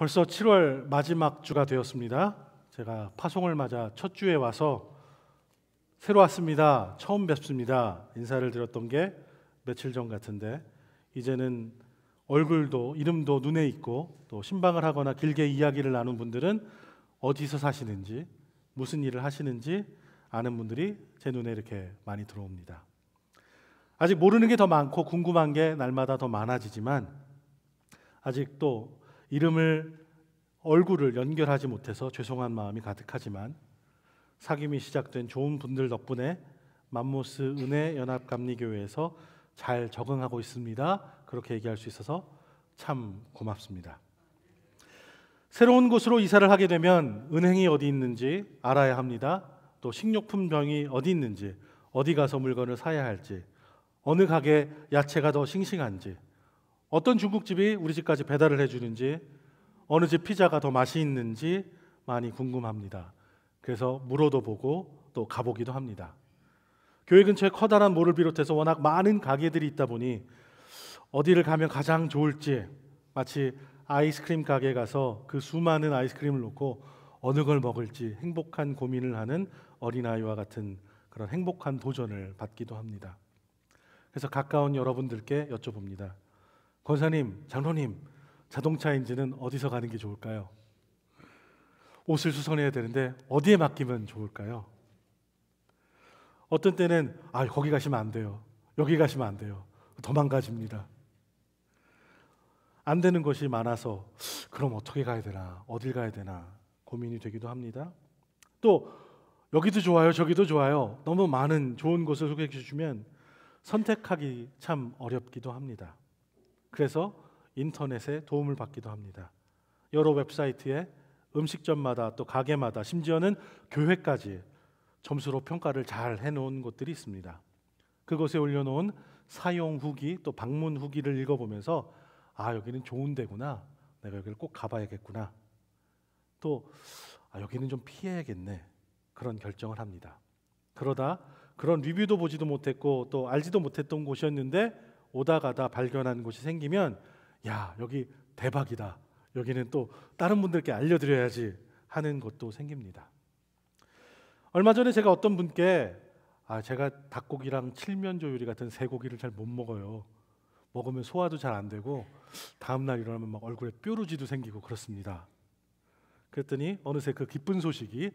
벌써 7월 마지막 주가 되었습니다. 제가 파송을 맞아 첫 주에 와서 새로 왔습니다. 처음 뵙습니다. 인사를 드렸던 게 며칠 전 같은데 이제는 얼굴도 이름도 눈에 있고 또 신방을 하거나 길게 이야기를 나눈 분들은 어디서 사시는지 무슨 일을 하시는지 아는 분들이 제 눈에 이렇게 많이 들어옵니다. 아직 모르는 게 더 많고 궁금한 게 날마다 더 많아지지만 아직 또 이름을 얼굴을 연결하지 못해서 죄송한 마음이 가득하지만 사귐이 시작된 좋은 분들 덕분에 맘모스 은혜연합감리교회에서 잘 적응하고 있습니다. 그렇게 얘기할 수 있어서 참 고맙습니다. 새로운 곳으로 이사를 하게 되면 은행이 어디 있는지 알아야 합니다. 또 식료품 병이 어디 있는지, 어디 가서 물건을 사야 할지, 어느 가게 야채가 더 싱싱한지, 어떤 중국집이 우리 집까지 배달을 해주는지, 어느 집 피자가 더 맛이 있는지 많이 궁금합니다. 그래서 물어도 보고 또 가보기도 합니다. 교회 근처에 커다란 몰을 비롯해서 워낙 많은 가게들이 있다 보니 어디를 가면 가장 좋을지 마치 아이스크림 가게에 가서 그 수많은 아이스크림을 놓고 어느 걸 먹을지 행복한 고민을 하는 어린아이와 같은 그런 행복한 도전을 받기도 합니다. 그래서 가까운 여러분들께 여쭤봅니다. 권사님, 장로님, 자동차 엔진은 어디서 가는 게 좋을까요? 옷을 수선해야 되는데 어디에 맡기면 좋을까요? 어떤 때는 거기 가시면 안 돼요. 여기 가시면 안 돼요. 도망가집니다. 안 되는 것이 많아서 그럼 어떻게 가야 되나, 어딜 가야 되나 고민이 되기도 합니다. 또 여기도 좋아요, 저기도 좋아요. 너무 많은 좋은 곳을 소개해 주시면 선택하기 참 어렵기도 합니다. 그래서 인터넷에 도움을 받기도 합니다. 여러 웹사이트에 음식점마다 또 가게마다 심지어는 교회까지 점수로 평가를 잘 해놓은 곳들이 있습니다. 그곳에 올려놓은 사용 후기 또 방문 후기를 읽어보면서 여기는 좋은 데구나, 내가 여기를 꼭 가봐야겠구나, 또 여기는 좀 피해야겠네, 그런 결정을 합니다. 그러다 그런 리뷰도 보지도 못했고 또 알지도 못했던 곳이었는데 오다 가다 발견한 곳이 생기면 여기 대박이다, 여기는 또 다른 분들께 알려드려야지 하는 것도 생깁니다. 얼마 전에 제가 어떤 분께 제가 닭고기랑 칠면조요리 같은 쇠고기를 잘 못 먹어요. 먹으면 소화도 잘 안 되고 다음날 일어나면 막 얼굴에 뾰루지도 생기고 그렇습니다. 그랬더니 어느새 그 기쁜 소식이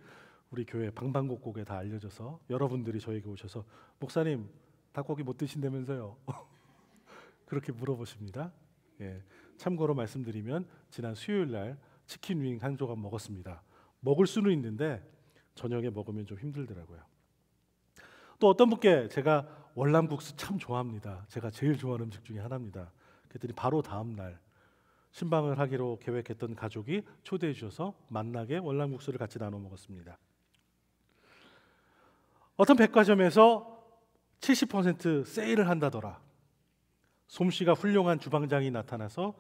우리 교회 방방곡곡에 다 알려져서 여러분들이 저에게 오셔서 목사님 닭고기 못 드신다면서요? 그렇게 물어보십니다. 참고로 말씀드리면 지난 수요일 날 치킨 윙 한 조각 먹었습니다. 먹을 수는 있는데 저녁에 먹으면 좀 힘들더라고요. 또 어떤 분께 제가 월남국수 참 좋아합니다. 제가 제일 좋아하는 음식 중에 하나입니다. 그랬더니 바로 다음 날 신방을 하기로 계획했던 가족이 초대해 주셔서 만나게 월남국수를 같이 나눠 먹었습니다. 어떤 백화점에서 70% 세일을 한다더라. 솜씨가 훌륭한 주방장이 나타나서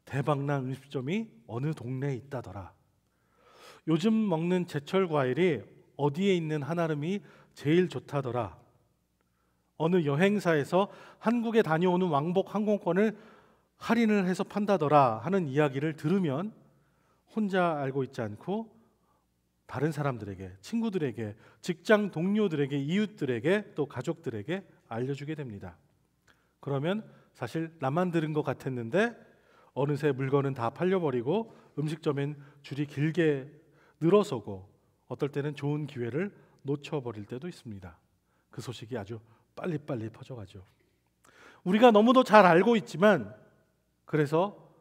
대박난 음식점이 어느 동네에 있다더라. 요즘 먹는 제철 과일이 어디에 있는 한아름이 제일 좋다더라. 어느 여행사에서 한국에 다녀오는 왕복 항공권을 할인을 해서 판다더라 하는 이야기를 들으면 혼자 알고 있지 않고 다른 사람들에게, 친구들에게, 직장 동료들에게, 이웃들에게 또 가족들에게 알려주게 됩니다. 그러면 사실 나만 들은 것 같았는데 어느새 물건은 다 팔려버리고 음식점엔 줄이 길게 늘어서고 어떨 때는 좋은 기회를 놓쳐버릴 때도 있습니다. 그 소식이 아주 빨리빨리 퍼져가죠. 우리가 너무도 잘 알고 있지만 그래서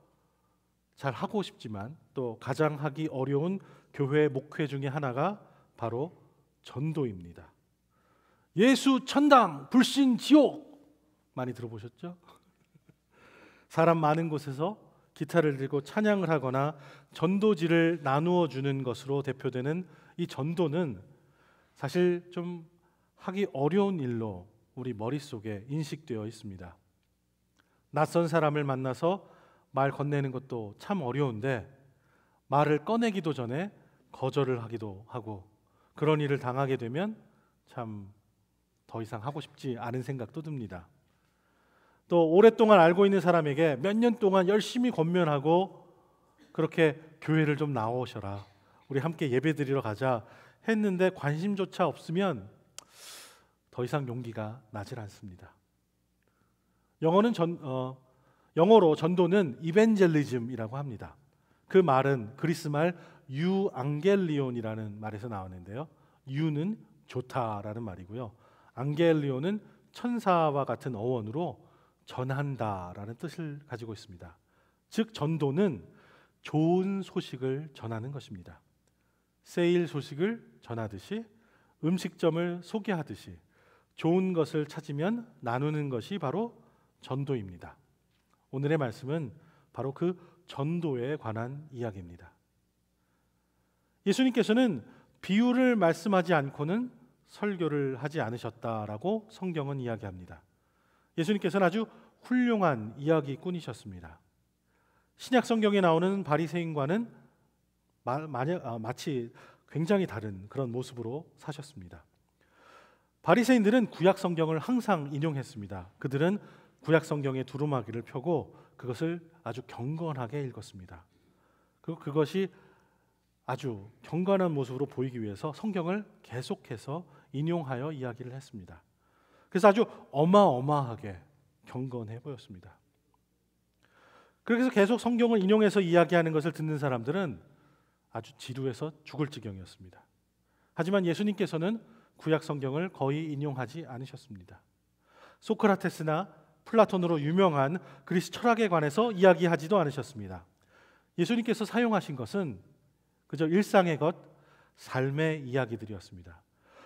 잘 하고 싶지만 또 가장 하기 어려운 교회 목회 중에 하나가 바로 전도입니다. 예수 천당 불신 지옥 많이 들어보셨죠? 사람 많은 곳에서 기타를 들고 찬양을 하거나 전도지를 나누어 주는 것으로 대표되는 이 전도는 사실 좀 하기 어려운 일로 우리 머릿속에 인식되어 있습니다. 낯선 사람을 만나서 말 건네는 것도 참 어려운데 말을 꺼내기도 전에 거절을 하기도 하고 그런 일을 당하게 되면 참 더 이상 하고 싶지 않은 생각도 듭니다. 또 오랫동안 알고 있는 사람에게 몇 년 동안 열심히 권면하고 그렇게 교회를 좀 나오셔라, 우리 함께 예배드리러 가자 했는데 관심조차 없으면 더 이상 용기가 나질 않습니다. 영어로 전도는 이벤젤리즘이라고 합니다. 그 말은 그리스 말 유앙겔리온이라는 말에서 나오는데요. 유는 좋다라는 말이고요. 앙겔리온은 천사와 같은 어원으로 전한다라는 뜻을 가지고 있습니다. 즉 전도는 좋은 소식을 전하는 것입니다. 세일 소식을 전하듯이, 음식점을 소개하듯이 좋은 것을 찾으면 나누는 것이 바로 전도입니다. 오늘의 말씀은 바로 그 전도에 관한 이야기입니다. 예수님께서는 비유를 말씀하지 않고는 설교를 하지 않으셨다라고 성경은 이야기합니다. 예수님께서는 아주 훌륭한 이야기꾼이셨습니다. 신약 성경에 나오는 바리새인과는 마치 굉장히 다른 그런 모습으로 사셨습니다. 바리새인들은 구약 성경을 항상 인용했습니다. 그들은 구약 성경의 두루마기를 펴고 그것을 아주 경건하게 읽었습니다. 그리고 그것이 아주 경건한 모습으로 보이기 위해서 성경을 계속해서 인용하여 이야기를 했습니다. 그래서 아주 어마어마하게 경건해 보였습니다. 그래서 계속 성경을 인용해서 이야기하는 것을 듣는 사람들은 아주 지루해서 죽을 지경이었습니다. 하지만 예수님께서는 구약 성경을 거의 인용하지 않으셨습니다. 소크라테스나 플라톤으로 유명한 그리스 철학에 관해서 이야기하지도 않으셨습니다. 예수님께서 사용하신 것은 그저 일상의 것, 삶의 이야기들이었습니다.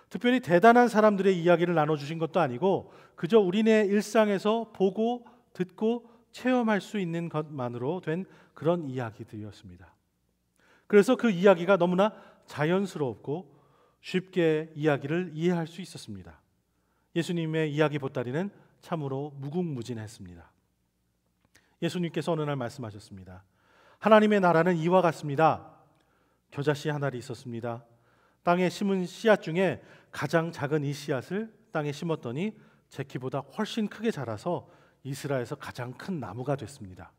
특별히 대단한 사람들의 이야기를 나눠주신 것도 아니고 그저 우리네 일상에서 보고 듣고 체험할 수 있는 것만으로 된 그런 이야기들이었습니다. 그래서 그 이야기가 너무나 자연스럽고 쉽게 이야기를 이해할 수 있었습니다. 예수님의 이야기 보따리는 참으로 무궁무진했습니다. 예수님께서 어느 날 말씀하셨습니다. 하나님의 나라는 이와 같습니다. 겨자씨 한 알이 있었습니다. 땅에 심은 씨앗 중에 가장 작은 이 씨앗을 땅에 심었더니 제 키보다 훨씬 크게 자라서 이스라엘에서 가장 큰 나무가 됐습니다.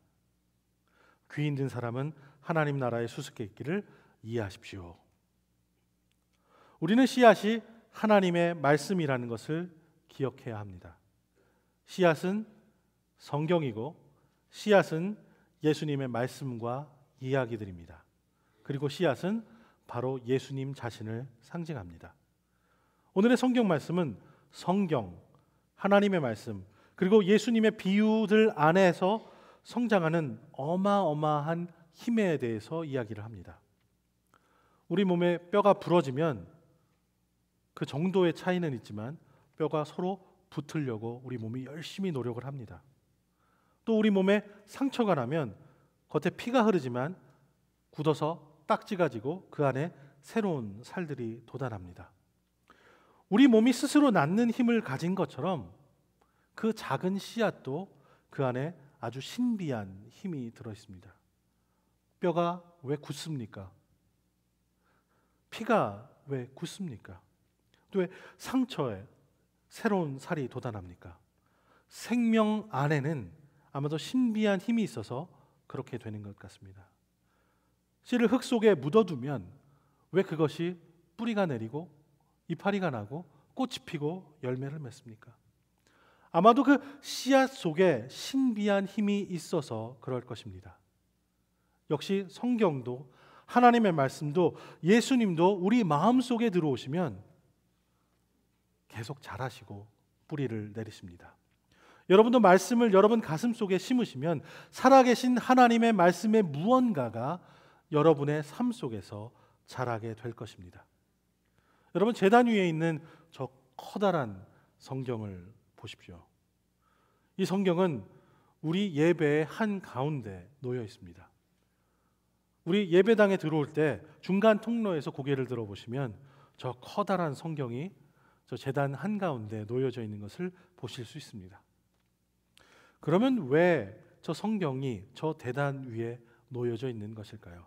귀 있는 사람은 하나님 나라의 수수께끼를 이해하십시오. 우리는 씨앗이 하나님의 말씀이라는 것을 기억해야 합니다. 씨앗은 성경이고 씨앗은 예수님의 말씀과 이야기들입니다. 그리고 씨앗은 바로 예수님 자신을 상징합니다. 오늘의 성경 말씀은 성경, 하나님의 말씀, 그리고 예수님의 비유들 안에서 성장하는 어마어마한 힘에 대해서 이야기를 합니다. 우리 몸에 뼈가 부러지면 그 정도의 차이는 있지만 뼈가 서로 붙으려고 우리 몸이 열심히 노력을 합니다. 또 우리 몸에 상처가 나면 겉에 피가 흐르지만 굳어서 딱지가 지고 그 안에 새로운 살들이 돋아납니다. 우리 몸이 스스로 낳는 힘을 가진 것처럼 그 작은 씨앗도 그 안에 아주 신비한 힘이 들어 있습니다. 뼈가 왜 굳습니까? 피가 왜 굳습니까? 또 왜 상처에 새로운 살이 돋아납니까? 생명 안에는 아마도 신비한 힘이 있어서 그렇게 되는 것 같습니다. 씨를 흙 속에 묻어두면 왜 그것이 뿌리가 내리고 이파리가 나고 꽃이 피고 열매를 맺습니까? 아마도 그 씨앗 속에 신비한 힘이 있어서 그럴 것입니다. 역시 성경도 하나님의 말씀도 예수님도 우리 마음속에 들어오시면 계속 자라시고 뿌리를 내리십니다. 여러분도 말씀을 여러분 가슴 속에 심으시면 살아계신 하나님의 말씀의 무언가가 여러분의 삶 속에서 자라게 될 것입니다. 여러분 제단 위에 있는 저 커다란 성경을 보십시오. 이 성경은 우리 예배의 한 가운데 놓여 있습니다. 우리 예배당에 들어올 때 중간 통로에서 고개를 들어보시면 저 커다란 성경이 저 제단 한 가운데 놓여져 있는 것을 보실 수 있습니다. 그러면 왜 저 성경이 저 대단 위에 놓여져 있는 것일까요?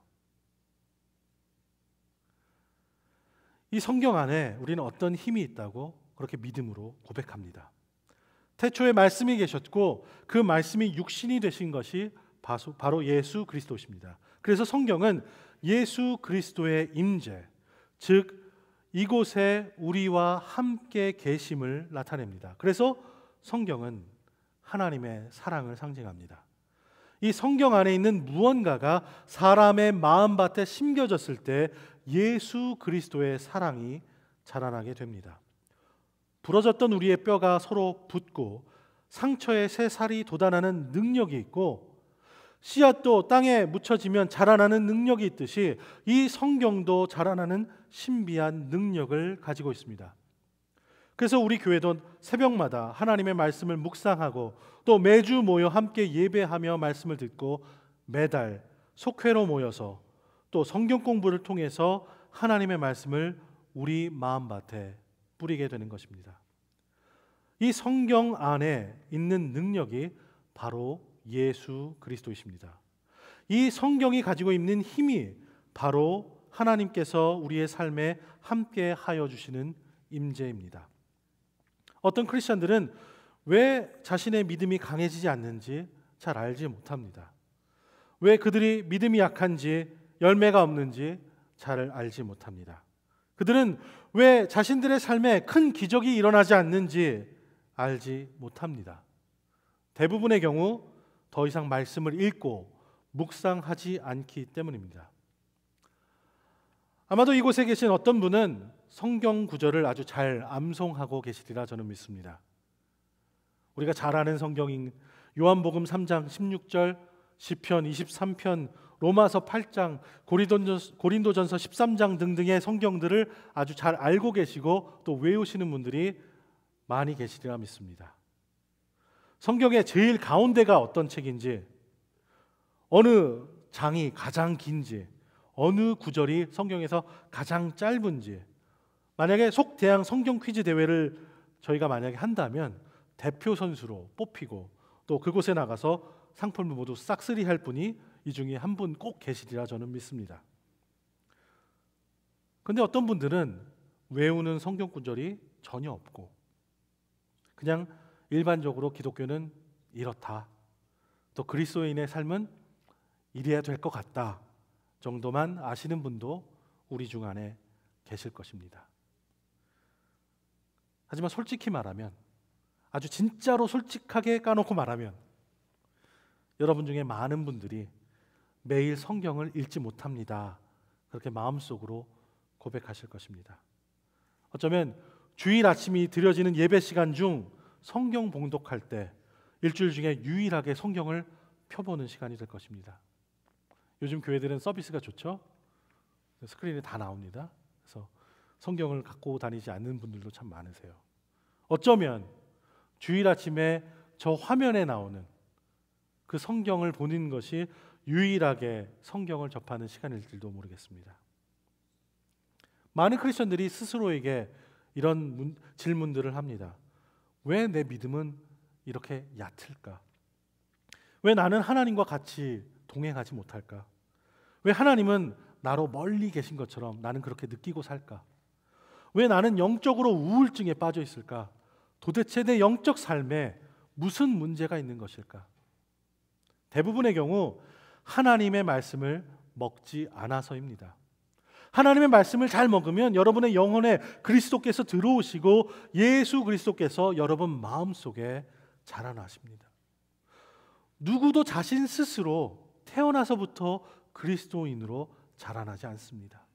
이 성경 안에 우리는 어떤 힘이 있다고 그렇게 믿음으로 고백합니다. 태초에 말씀이 계셨고 그 말씀이 육신이 되신 것이 바로 예수 그리스도십니다. 그래서 성경은 예수 그리스도의 임재, 즉 이곳에 우리와 함께 계심을 나타냅니다. 그래서 성경은 하나님의 사랑을 상징합니다. 이 성경 안에 있는 무언가가 사람의 마음밭에 심겨졌을 때 예수 그리스도의 사랑이 자라나게 됩니다. 부러졌던 우리의 뼈가 서로 붙고 상처에 새 살이 돋아나는 능력이 있고, 씨앗도 땅에 묻혀지면 자라나는 능력이 있듯이 이 성경도 자라나는 신비한 능력을 가지고 있습니다. 그래서 우리 교회도 새벽마다 하나님의 말씀을 묵상하고 또 매주 모여 함께 예배하며 말씀을 듣고 매달 속회로 모여서 또 성경 공부를 통해서 하나님의 말씀을 우리 마음밭에 뿌리게 되는 것입니다. 이 성경 안에 있는 능력이 바로 예수 그리스도이십니다. 이 성경이 가지고 있는 힘이 바로 하나님께서 우리의 삶에 함께 하여 주시는 임재입니다. 어떤 크리스천들은 왜 자신의 믿음이 강해지지 않는지 잘 알지 못합니다. 왜 그들이 믿음이 약한지, 열매가 없는지 잘 알지 못합니다. 그들은 왜 자신들의 삶에 큰 기적이 일어나지 않는지 알지 못합니다. 대부분의 경우 더 이상 말씀을 읽고 묵상하지 않기 때문입니다. 아마도 이곳에 계신 어떤 분은 성경 구절을 아주 잘 암송하고 계시리라 저는 믿습니다. 우리가 잘 아는 성경인 요한복음 3장 16절, 시편 23편, 로마서 8장, 고린도전서 13장 등등의 성경들을 아주 잘 알고 계시고 또 외우시는 분들이 많이 계시리라 믿습니다. 성경의 제일 가운데가 어떤 책인지, 어느 장이 가장 긴지, 어느 구절이 성경에서 가장 짧은지, 만약에 속대항 성경 퀴즈 대회를 저희가 만약에 한다면 대표 선수로 뽑히고 또 그곳에 나가서 상품을 모두 싹쓸이할 분이 이 중에 한 분 꼭 계시리라 저는 믿습니다. 그런데 어떤 분들은 외우는 성경 구절이 전혀 없고 그냥 일반적으로 기독교는 이렇다, 또 그리스도인의 삶은 이래야 될 것 같다 정도만 아시는 분도 우리 중 안에 계실 것입니다. 하지만 솔직히 말하면, 아주 진짜로 솔직하게 까놓고 말하면 여러분 중에 많은 분들이 매일 성경을 읽지 못합니다. 그렇게 마음속으로 고백하실 것입니다. 어쩌면 주일 아침이 드려지는 예배 시간 중 성경 봉독할 때 일주일 중에 유일하게 성경을 펴보는 시간이 될 것입니다. 요즘 교회들은 서비스가 좋죠? 스크린에 다 나옵니다. 그래서 성경을 갖고 다니지 않는 분들도 참 많으세요. 어쩌면 주일 아침에 저 화면에 나오는 그 성경을 보는 것이 유일하게 성경을 접하는 시간일지도 모르겠습니다. 많은 크리스천들이 스스로에게 이런 질문들을 합니다. 왜 내 믿음은 이렇게 얕을까? 왜 나는 하나님과 같이 동행하지 못할까? 왜 하나님은 나로 멀리 계신 것처럼 나는 그렇게 느끼고 살까? 왜 나는 영적으로 우울증에 빠져 있을까? 도대체 내 영적 삶에 무슨 문제가 있는 것일까? 대부분의 경우 하나님의 말씀을 먹지 않아서입니다. 하나님의 말씀을 잘 먹으면 여러분의 영혼에 그리스도께서 들어오시고 예수 그리스도께서 여러분 마음속에 자라나십니다. 누구도 자신 스스로 태어나서부터 그리스도인으로 자라나지 않습니다.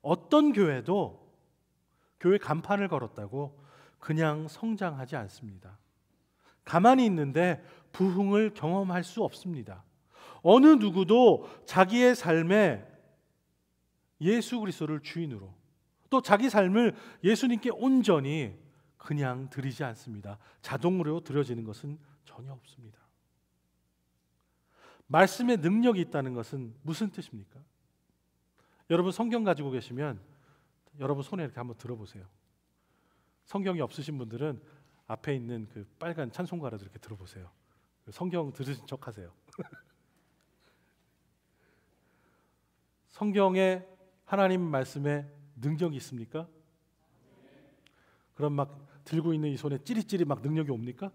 어떤 교회도 교회 간판을 걸었다고 그냥 성장하지 않습니다. 가만히 있는데 부흥을 경험할 수 없습니다. 어느 누구도 자기의 삶에 예수 그리스도를 주인으로, 또 자기 삶을 예수님께 온전히 그냥 드리지 않습니다. 자동으로 드려지는 것은 전혀 없습니다. 말씀의 능력이 있다는 것은 무슨 뜻입니까? 여러분 성경 가지고 계시면 여러분 손에 이렇게 한번 들어보세요. 성경이 없으신 분들은 앞에 있는 그 빨간 찬송가라도 이렇게 들어보세요. 성경 들으신 척 하세요. 성경에 하나님 말씀에 능력이 있습니까? 그럼 막 들고 있는 이 손에 찌릿찌릿 막 능력이 옵니까?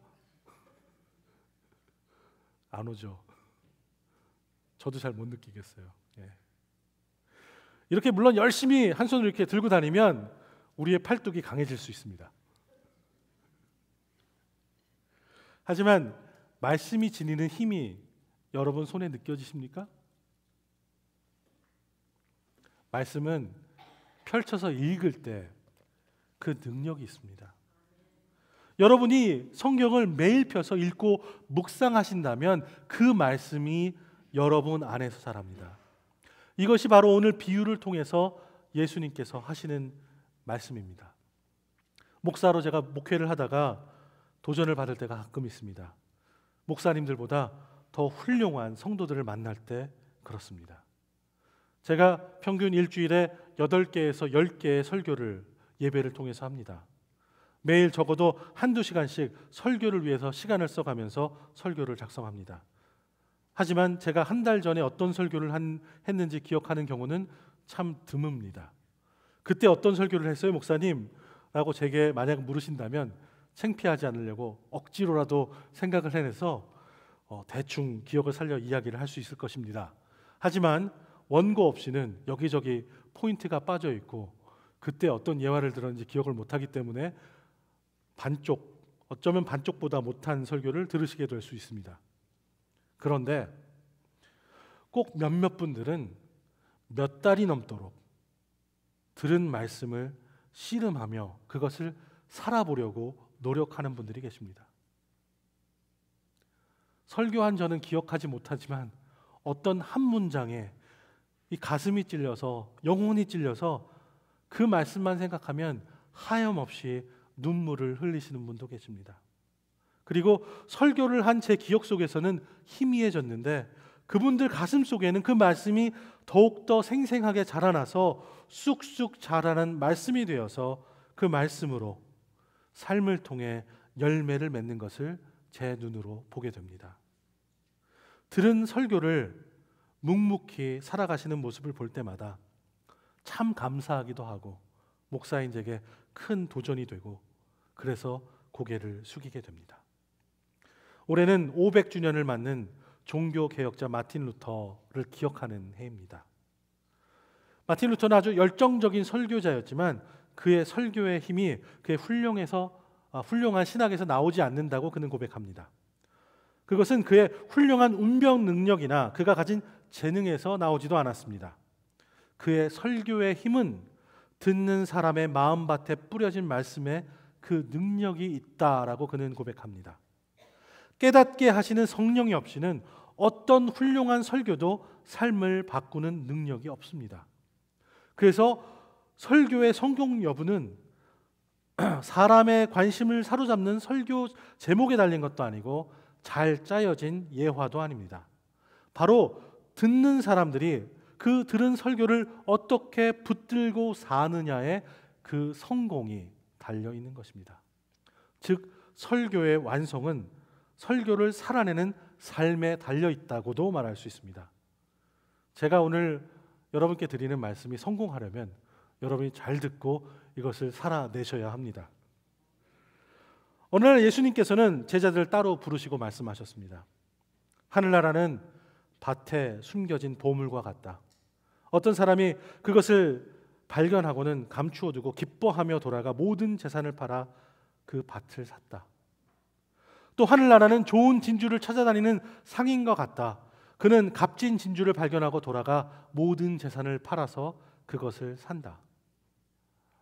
안 오죠. 저도 잘 못 느끼겠어요. 예. 이렇게 물론 열심히 한 손으로 이렇게 들고 다니면 우리의 팔뚝이 강해질 수 있습니다. 하지만 말씀이 지니는 힘이 여러분 손에 느껴지십니까? 말씀은 펼쳐서 읽을 때 그 능력이 있습니다. 여러분이 성경을 매일 펴서 읽고 묵상하신다면 그 말씀이 여러분 안에서 자랍니다. 이것이 바로 오늘 비유를 통해서 예수님께서 하시는 말씀입니다. 목사로 제가 목회를 하다가 도전을 받을 때가 가끔 있습니다. 목사님들보다 더 훌륭한 성도들을 만날 때 그렇습니다. 제가 평균 일주일에 8개에서 10개의 설교를 예배를 통해서 합니다. 매일 적어도 한두 시간씩 설교를 위해서 시간을 써가면서 설교를 작성합니다. 하지만 제가 한 달 전에 어떤 설교를 했는지 기억하는 경우는 참 드뭅니다. 그때 어떤 설교를 했어요, 목사님? 라고 제게 만약 물으신다면 창피하지 않으려고 억지로라도 생각을 해내서 대충 기억을 살려 이야기를 할 수 있을 것입니다. 하지만 원고 없이는 여기저기 포인트가 빠져 있고 그때 어떤 예화를 들었는지 기억을 못하기 때문에 어쩌면 반쪽보다 못한 설교를 들으시게 될 수 있습니다. 그런데 꼭 몇몇 분들은 몇 달이 넘도록 들은 말씀을 씨름하며 그것을 살아보려고 노력하는 분들이 계십니다. 설교한 저는 기억하지 못하지만 어떤 한 문장에 이 가슴이 찔려서 영혼이 찔려서 그 말씀만 생각하면 하염없이 눈물을 흘리시는 분도 계십니다. 그리고 설교를 한 제 기억 속에서는 희미해졌는데 그분들 가슴 속에는 그 말씀이 더욱더 생생하게 자라나서 쑥쑥 자라는 말씀이 되어서 그 말씀으로 삶을 통해 열매를 맺는 것을 제 눈으로 보게 됩니다. 들은 설교를 묵묵히 살아가시는 모습을 볼 때마다 참 감사하기도 하고 목사인 제게 큰 도전이 되고 그래서 고개를 숙이게 됩니다. 올해는 500주년을 맞는 종교개혁자 마틴 루터를 기억하는 해입니다. 마틴 루터는 아주 열정적인 설교자였지만 그의 설교의 힘이 그의 훌륭한 신학에서 나오지 않는다고 그는 고백합니다. 그것은 그의 훌륭한 운병 능력이나 그가 가진 재능에서 나오지도 않았습니다. 그의 설교의 힘은 듣는 사람의 마음밭에 뿌려진 말씀에 그 능력이 있다라고 그는 고백합니다. 깨닫게 하시는 성령이 없이는 어떤 훌륭한 설교도 삶을 바꾸는 능력이 없습니다. 그래서 설교의 성공 여부는 사람의 관심을 사로잡는 설교 제목에 달린 것도 아니고 잘 짜여진 예화도 아닙니다. 바로 듣는 사람들이 그 들은 설교를 어떻게 붙들고 사느냐에 그 성공이 달려 있는 것입니다. 즉 설교의 완성은 설교를 살아내는 삶에 달려 있다고도 말할 수 있습니다. 제가 오늘 여러분께 드리는 말씀이 성공하려면 여러분이 잘 듣고 이것을 살아내셔야 합니다. 어느 날 예수님께서는 제자들을 따로 부르시고 말씀하셨습니다. 하늘나라는 밭에 숨겨진 보물과 같다. 어떤 사람이 그것을 발견하고는 감추어두고 기뻐하며 돌아가 모든 재산을 팔아 그 밭을 샀다. 또 하늘나라는 좋은 진주를 찾아다니는 상인과 같다. 그는 값진 진주를 발견하고 돌아가 모든 재산을 팔아서 그것을 산다.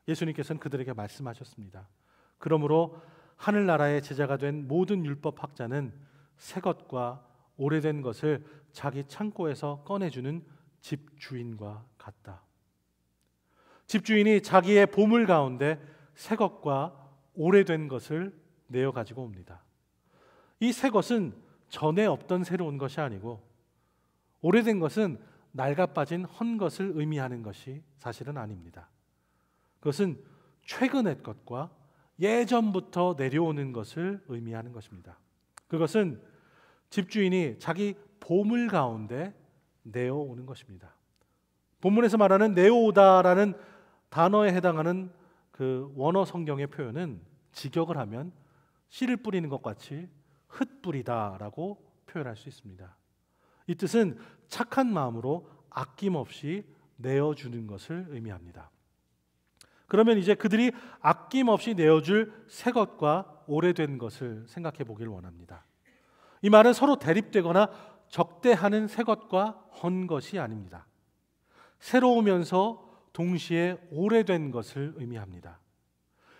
예수님께서는 그들에게 말씀하셨습니다. 그러므로 하늘나라의 제자가 된 모든 율법학자는 새 것과 오래된 것을 자기 창고에서 꺼내주는 집주인과 같다. 집주인이 자기의 보물 가운데 새 것과 오래된 것을 내어 가지고 옵니다. 이 새 것은 전에 없던 새로운 것이 아니고 오래된 것은 낡아빠진 헌 것을 의미하는 것이 사실은 아닙니다. 그것은 최근의 것과 예전부터 내려오는 것을 의미하는 것입니다. 그것은 집주인이 자기 보물 가운데 내어오는 것입니다. 본문에서 말하는 내어오다라는 단어에 해당하는 그 원어 성경의 표현은 직역을 하면 씨를 뿌리는 것 같이 흩뿌리다라고 표현할 수 있습니다. 이 뜻은 착한 마음으로 아낌없이 내어주는 것을 의미합니다. 그러면 이제 그들이 아낌없이 내어줄 새 것과 오래된 것을 생각해 보길 원합니다. 이 말은 서로 대립되거나 적대하는 새 것과 헌 것이 아닙니다. 새로우면서 동시에 오래된 것을 의미합니다.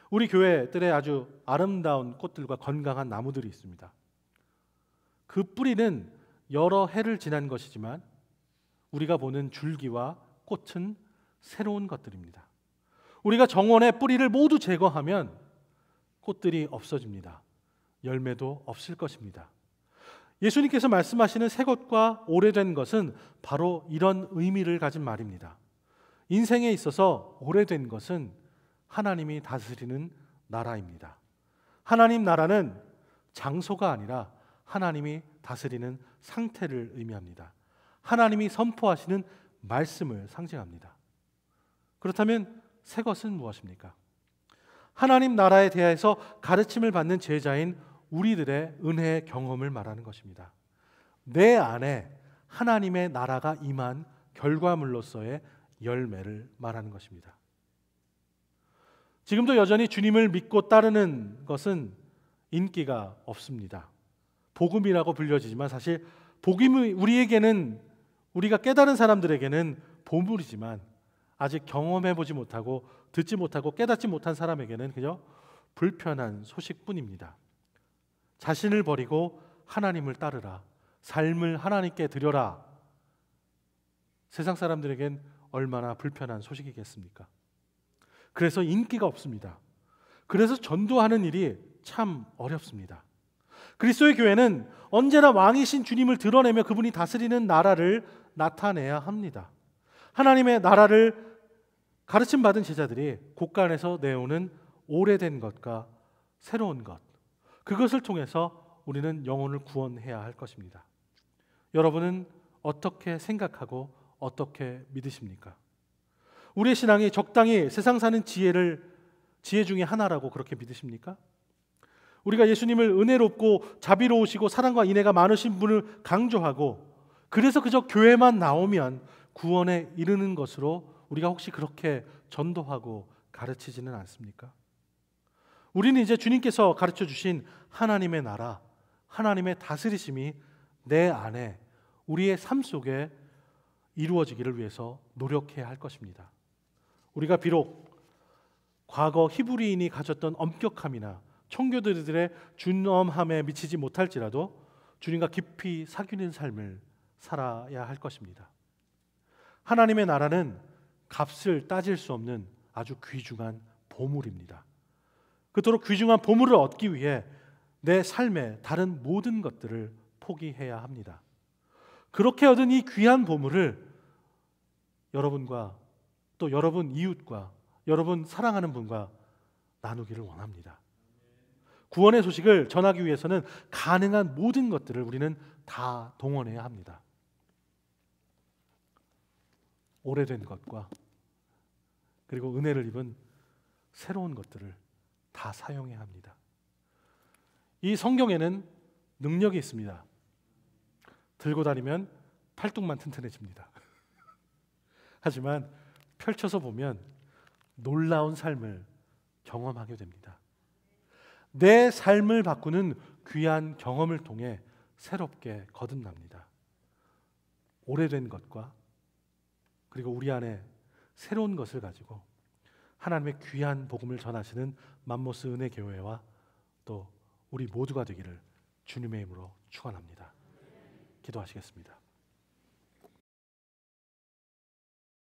우리 교회들의 아주 아름다운 꽃들과 건강한 나무들이 있습니다. 그 뿌리는 여러 해를 지난 것이지만 우리가 보는 줄기와 꽃은 새로운 것들입니다. 우리가 정원의 뿌리를 모두 제거하면 꽃들이 없어집니다. 열매도 없을 것입니다. 예수님께서 말씀하시는 새 것과 오래된 것은 바로 이런 의미를 가진 말입니다. 인생에 있어서 오래된 것은 하나님이 다스리는 나라입니다. 하나님 나라는 장소가 아니라 하나님이 다스리는 상태를 의미합니다. 하나님이 선포하시는 말씀을 상징합니다. 그렇다면 새 것은 무엇입니까? 하나님 나라에 대해서 가르침을 받는 제자인 우리들의 은혜의 경험을 말하는 것입니다. 내 안에 하나님의 나라가 임한 결과물로서의 열매를 말하는 것입니다. 지금도 여전히 주님을 믿고 따르는 것은 인기가 없습니다. 복음이라고 불려지지만 사실 복음이 우리가 깨달은 사람들에게는 보물이지만 아직 경험해보지 못하고 듣지 못하고 깨닫지 못한 사람에게는 그저 불편한 소식뿐입니다. 자신을 버리고 하나님을 따르라. 삶을 하나님께 드려라. 세상 사람들에겐 얼마나 불편한 소식이겠습니까? 그래서 인기가 없습니다. 그래서 전도하는 일이 참 어렵습니다. 그리스도의 교회는 언제나 왕이신 주님을 드러내며 그분이 다스리는 나라를 나타내야 합니다. 하나님의 나라를 가르침받은 제자들이 곳간에서 내오는 오래된 것과 새로운 것, 그것을 통해서 우리는 영혼을 구원해야 할 것입니다. 여러분은 어떻게 생각하고 어떻게 믿으십니까? 우리의 신앙이 적당히 세상 사는 지혜 중에 하나라고 그렇게 믿으십니까? 우리가 예수님을 은혜롭고 자비로우시고 사랑과 인애가 많으신 분을 강조하고 그래서 그저 교회만 나오면 구원에 이르는 것으로 우리가 혹시 그렇게 전도하고 가르치지는 않습니까? 우리는 이제 주님께서 가르쳐 주신 하나님의 나라, 하나님의 다스리심이 내 안에 우리의 삶 속에 이루어지기를 위해서 노력해야 할 것입니다. 우리가 비록 과거 히브리인이 가졌던 엄격함이나 청교도들의 준엄함에 미치지 못할지라도 주님과 깊이 사귀는 삶을 살아야 할 것입니다. 하나님의 나라는 값을 따질 수 없는 아주 귀중한 보물입니다. 그토록 귀중한 보물을 얻기 위해 내 삶의 다른 모든 것들을 포기해야 합니다. 그렇게 얻은 이 귀한 보물을 여러분과 또 여러분 이웃과 여러분 사랑하는 분과 나누기를 원합니다. 구원의 소식을 전하기 위해서는 가능한 모든 것들을 우리는 다 동원해야 합니다. 오래된 것과 그리고 은혜를 입은 새로운 것들을 다 사용해야 합니다. 이 성경에는 능력이 있습니다. 들고 다니면 팔뚝만 튼튼해집니다. 하지만 펼쳐서 보면 놀라운 삶을 경험하게 됩니다. 내 삶을 바꾸는 귀한 경험을 통해 새롭게 거듭납니다. 오래된 것과 그리고 우리 안에 새로운 것을 가지고 하나님의 귀한 복음을 전하시는 맘모스 은혜교회와 또 우리 모두가 되기를 주님의 이름으로 축원합니다. 기도하시겠습니다.